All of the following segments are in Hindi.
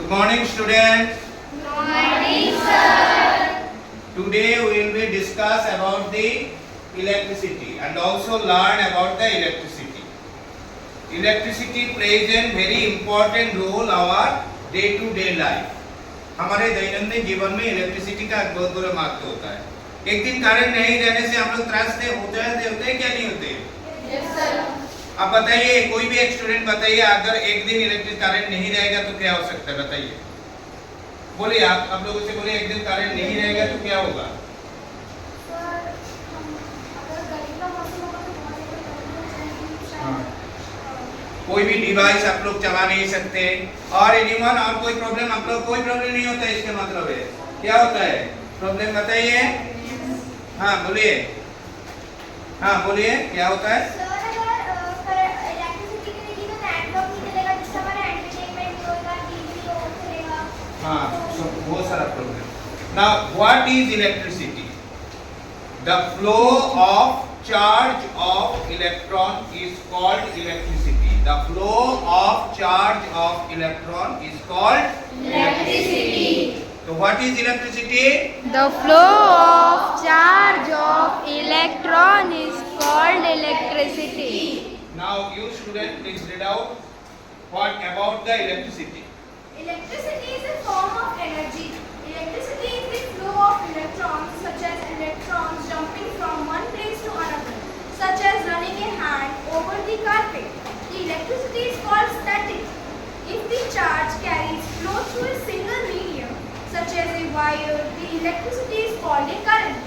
Good morning, students. Good morning, sir. Today we will be discuss about the electricity and also learn about the electricity. Electricity plays a very important role our day-to-day life. हमारे दैनंदिन जीवन में इलेक्ट्रिसिटी का बहुत बड़ा महत्व होता है। एक दिन करंट नहीं रहने से हम लोग त्रस्त होते हैं क्या नहीं होते? Yes, sir. अब बताइए, कोई भी एक स्टूडेंट बताइए, अगर एक दिन इलेक्ट्रिक करंट नहीं रहेगा तो क्या हो सकता है? बताइए, बोलिए, आप लोगों से बोलिए, एक दिन करंट नहीं रहेगा तो क्या होगा? कोई भी डिवाइस आप लोग चला नहीं सकते और एनीवन और कोई प्रॉब्लम आप लोग कोई प्रॉब्लम नहीं होता है। इसके मतलब है क्या होता है? प्रॉब्लम बताइए। हाँ बोलिए, हाँ बोलिए, क्या होता है? हाँ, बहुत सारा problem. Now, what is electricity? The flow of charge of electron is called electricity. The flow of charge of electron is called Electricity. So, what is electricity? The flow of charge of electron is called electricity. Now, you students, please read out what about the electricity. Electricity is a form of energy. Electricity is the flow of electrons, such as electrons jumping from one place to another, such as running a hand over the carpet. The electricity is called static. If the charge carries flow through a single medium, such as a wire, the electricity is called a current.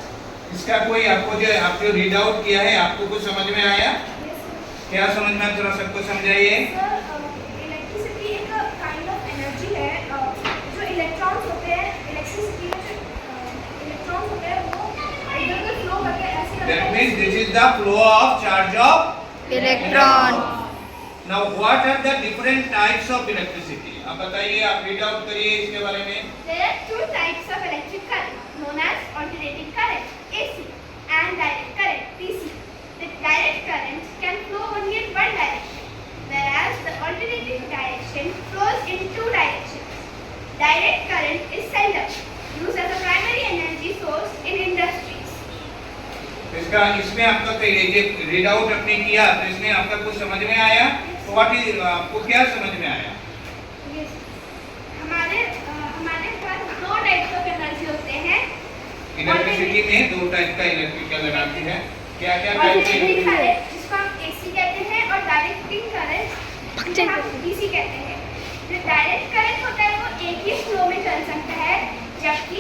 इसका कोई आपको रीड आउट किया है, आपको कुछ समझ में आया? Yes, sir. क्या समझ में? थोड़ा सबको समझाइए। Sir, electricity एक kind of energy है। जो electrons होते हैं, electricity में जो electrons होते हैं, वो इधर-उधर flow करके ऐसे That means this is the flow of charge of Electron. Now what are the different types of electricity? अब बताइए, आप रीड आउट करिए इसके बारे में। There are two types of electric current, known as alternating current (AC) and direct current (DC). The direct current can flow only in one direction, whereas the alternating direction flows in two directions. Direct current is sender, used as a primary energy source in industries. इसमें आपका रीड आउट आपने किया तो इसमें आपका कुछ समझ में आया? तो व्हाट इज, आपको क्या समझ में आया? Yes. हमारे पास दो टाइप्स ऑफ एनर्जी होते हैं। इलेक्ट्रिसिटी में दो टाइप का इलेक्ट्रिकल एनर्जी है। क्या क्या टाइप ऑल्टरनेटिंग की? करंट, जिसको हम एसी कहते हैं, और डायरेक्टिंग करंट, जिसे हम डीसी कहते हैं। जो डायरेक्ट करंट होता है वो एक ही फ्लो में चल सकता है, जबकि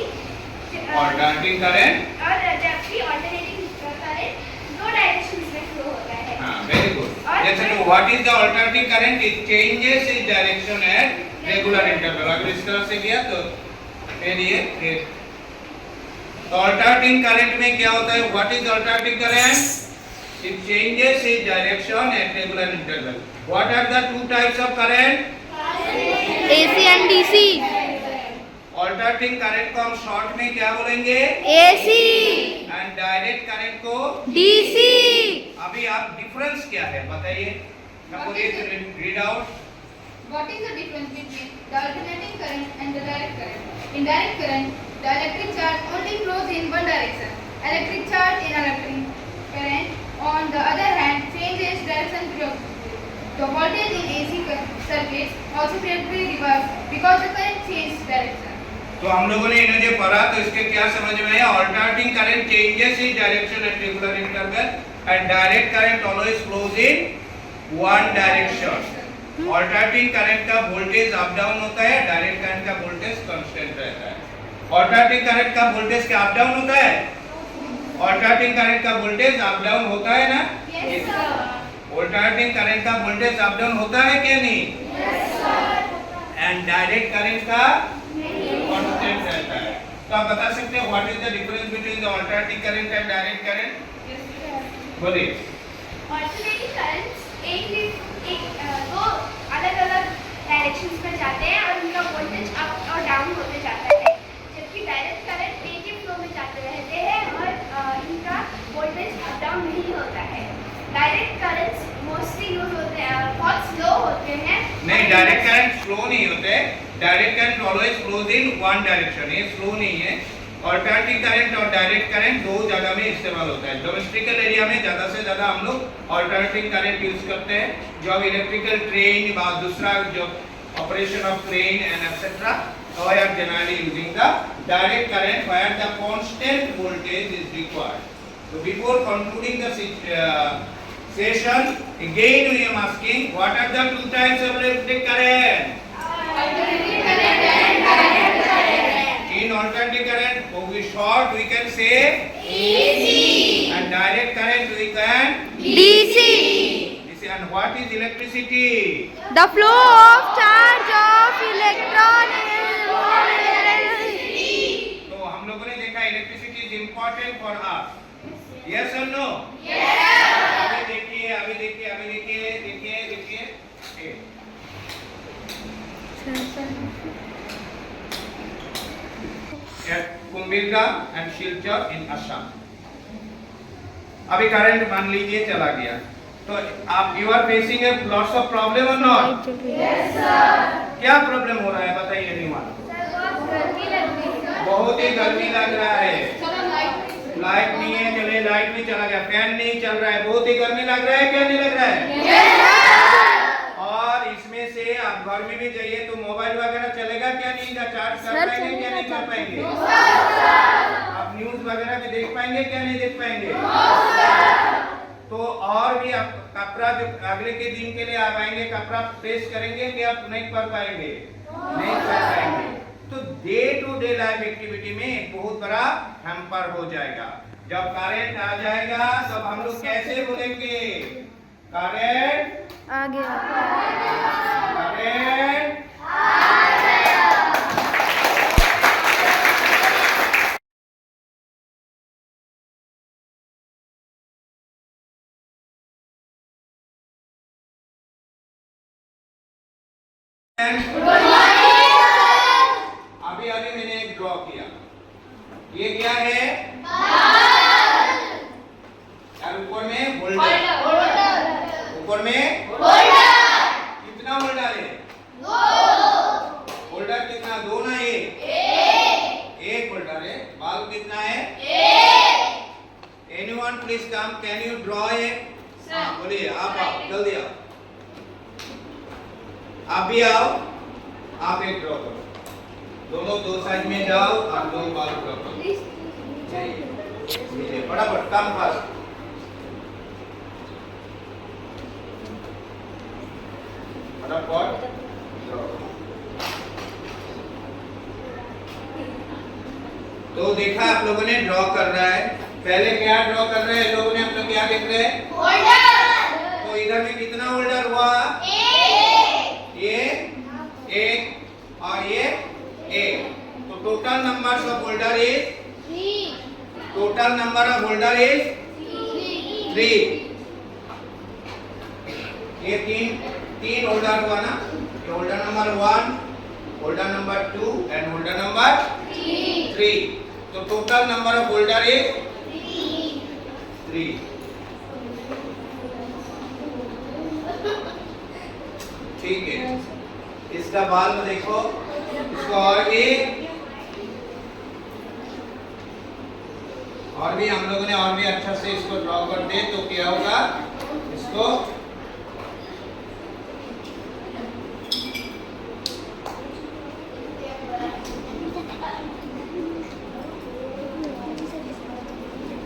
ऑल्टरनेटिंग करंट ऑल्टरनेटिंग करंट दो डायरेक्शंस में फ्लो होता है। हाँ, वेरी गुड। जैसे तो what is the alternating current? It changes its direction at regular interval. अगर इस तरह से गया तो फिर ये तो ऑल्टरनेटिंग करंट में क्या होता है? What is alternating current? It changes its direction at regular interval. What are the two types of current? AC and DC. Alternating current को हम शॉर्ट में क्या बोलेंगे? AC. एंड डायरेक्ट करंट को DC. अभी आप डिफरेंस क्या है बताइए? Read out. What is the difference between the alternating current and the direct current? In direct current, the electric charge only flows in one direction. Electric charge in electric current, on the other hand, changes direction periodically. The voltage in AC circuits also periodically reverse because the current changes direction. तो हम लोगों ने इन्हें जो पढ़ा तो इसके क्या समझ में आया? Alternating current changes its direction at regular interval and direct current always flows in one direction. Alternating current का वोल्टेज अप डाउन होता है, डायरेक्ट करंट का वोल्टेज कांस्टेंट रहता है। ऑल्टरनेटिंग करंट का वोल्टेज क्या अप डाउन होता है? ऑल्टरनेटिंग करंट का वोल्टेज अप डाउन होता है ना? Yes, sir. ऑल्टरनेटिंग करंट का वोल्टेज अप डाउन होता है क्या नहीं? Yes, sir. And direct current का कांस्टेंट रहता है। तो आप बता सकते हैं what is the difference between the alternating current and direct current? बोलिए। ऑल्टरनेटिंग करंट्स दो अलग-अलग डायरेक्शंस में जाते हैं और उनका वोल्टेज अप और डाउन होते जाता है, जबकि डायरेक्ट करंट एक ही फ्लो में जाते रहते हैं और इनका वोल्टेज अप डाउन नहीं होता है। डायरेक्ट करंट्स मोस्टली यूज होते हैं, बहुत स्लो होते हैं। नहीं, डायरेक्ट करंट स्लो नहीं होते, direct current always flows in one direction, ये फ्लो नहीं है। अल्टरनेटिंग करंट और डायरेक्ट करंट दो जगह में इस्तेमाल होता है। डोमेस्टिकल एरिया में ज्यादा से ज्यादा हम लोग अल्टरनेटिंग करंट यूज करते हैं, जो अब इलेक्ट्रिकल ट्रेन व दूसरा जो operation of train and etcetera, we are generally using the direct current where the constant voltage is required. So before concluding the session, again we am asking, what are the two types of electric current? Alternating current and direct current. In alternating current, we short we can say AC. and direct current we can DC. And what is electricity? The flow of charge of electron is तो हम लोगों ने देखा electricity is important for us, yes और नो? अभी देखिए at Kumbhirga and Silchar in Assam. अभी करंट मान लीजिए चला गया, तो आप you are facing a lots of problem और नॉट? Yes sir. क्या प्रॉब्लम हो रहा है बताइए एनीवन? बहुत ही गर्मी लग रहा है, लाइट नहीं है, चले लाइट भी चला गया, फैन नहीं चल रहा है, बहुत ही गर्मी लग रहा है क्या नहीं लग रहा है? यस। और इसमें से आप घर में भी जाइए तो मोबाइल वगैरह चलेगा क्या नहीं, चार्ज कर पाएंगे क्या नहीं कर पाएंगे? आप न्यूज वगैरह भी देख पाएंगे क्या नहीं देख पाएंगे? तो और भी आप कपड़ा जो अगले के दिन के लिए आप आएंगे कपड़ा प्रेस करेंगे कि आप नहीं कर पाएंगे? नहीं कर पाएंगे। तो day to day life activity में एक बहुत बड़ा हैम्पर हो जाएगा। जब करंट आ जाएगा तब हम लोग कैसे बोलेंगे? करंट आ गया। करंट अभी मैंने एक ड्रॉ किया, ये क्या है? और ऊपर में होल्डर, ऊपर में कितना होल्डर है? होल्डर कितना? दो ना एक होल्डर है। बल्ब कितना है? Anyone please come, can you draw a? बोलिए आप आओ, जल्दी आओ, आप भी आओ, आप एक ड्रॉ करो, दोनों दो साइड में जाओ और दो बाल ड्रॉ करो, फटाफट काम फास्ट। फटाफट ड्रॉ। तो देखा आप लोगों ने ड्रॉ कर रहा है, पहले क्या ड्रॉ कर रहे हैं लोगों ने, हम लोग क्या देख रहे हैं? होल्डर। तो इधर में कितना होल्डर हुआ? ये एक और ये एक, तो total number of holder is 3। ये तीन होल्डर हुआ ना, ये holder number 1, holder number 2 and holder number 3। तो total number of holder is 3। ठीक है, इसका बाल देखो, इसको और भी हम लोगों ने और भी अच्छा से इसको ड्रॉ कर दे तो क्या होगा? इसको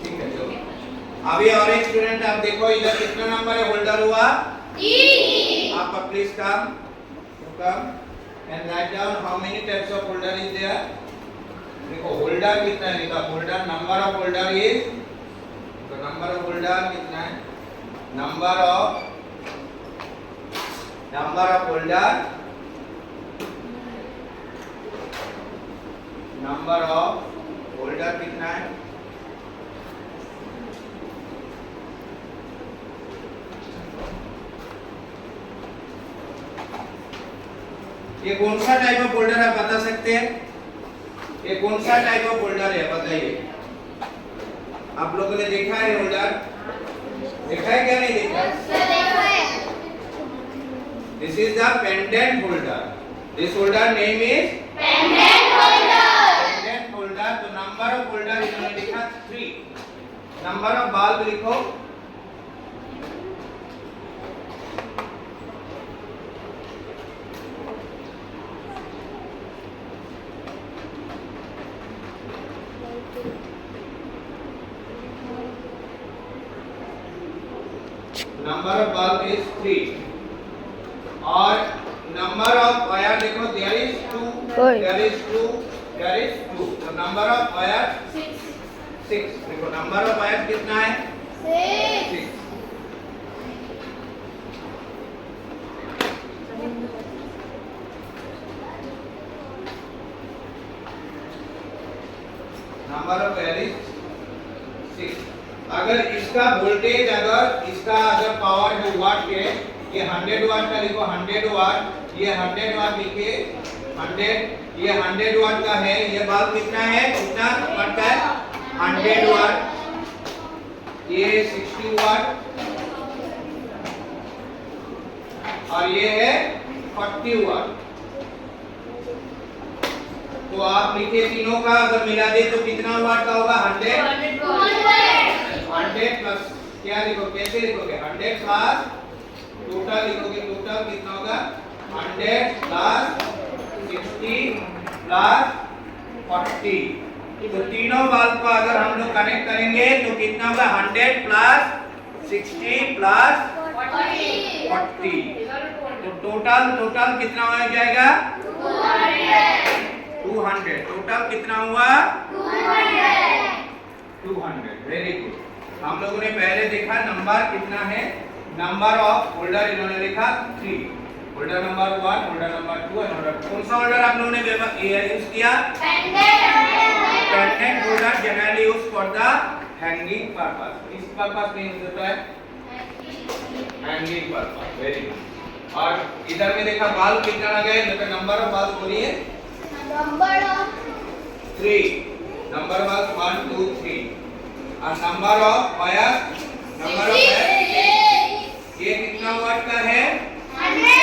ठीक है, चलो अभी और एक स्टूडेंट आप देखो, इधर कितना नंबर है होल्डर हुआ? आप please come and write down how many types of holder is there. देखो होल्डर कितना है लिखा, holder number of holder is, तो नंबर ऑफ होल्डर कितना है? Number of holder, number of holder कितना है? ये कौन सा टाइप ऑफ होल्डर है बता सकते हैं? ये कौन सा टाइप ऑफ होल्डर है बताइए? आप लोगों ने देखा है होल्डर? देखा है क्या नहीं देखा? This is the pendant holder. This holder name is pendant holder. तो number of holder इन्होंने लिखा 3. Number of bulb लिखो. Number of bulb is 3. और number of wire देखो, there is 2, there is 2, there is 2. तो number of wire 6. देखो number of wire कितना है? 6. Number of wire is 6. अगर इसका वोल्टेज अगर पावर है वाट के, ये 100 वाट का लिखो 100 वाट, ये 100 वाट लिखे 100, ये 100 वाट का है, ये बल्ब कितना है, कितना वाट का है, 100 वाट, ये 60 वाट और ये है 40 वाट। तो आप लिखे तीनों का अगर मिला दे तो कितना वाट का होगा, 100 प्लस क्या लिखो, कैसे लिखोगे, 100 प्लस टोटल लिखोगे, टोटल कितना होगा 100 प्लस 60 प्लस 40। तो तीनों बल्ब को अगर हम लोग कनेक्ट करेंगे तो कितना होगा, 100 प्लस 60 प्लस 40। तो टोटल कितना हो जाएगा, 200। टोटल कितना हुआ, 200। Very good. हम लोगों ने पहले देखा नंबर कितना है, नंबर ऑफ होल्डर इन्होंने लिखा 3, होल्डर नंबर 1, होल्डर नंबर 2 और होल्डर। कौन सा होल्डर आप लोगों ने यूज किया, pendant holder, generally use for the hanging purpose. इस पर्पस में यूज होता है हैंगिंग पर्पस। Very good. और इधर में देखा बल्ब कितना लगा है, मतलब नंबर ऑफ बल्ब बोलिए, नंबर ऑफ 3, नंबर बल्ब 1 2 3 और number of wire, number of wire ये कितना वाट का है, 100,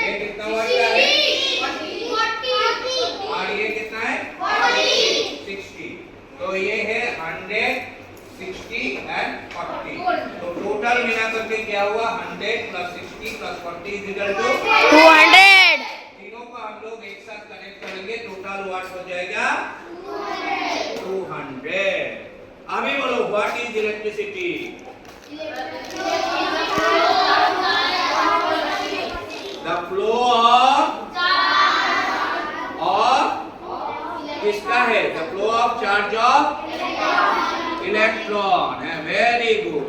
ये कितना वाट का है, 40 और ये कितना है, 60। तो ये है 100 60 एंड 40। तो टोटल मिला करके क्या हुआ, 100 plus 60 plus 40 is equal to 200। तीनों को हम लोग एक साथ कनेक्ट करेंगे, टोटल वाट हो जाएगा 200। अभी बोलो, what is electricity, the flow of किसका है, the flow of charge of electron है। Very good.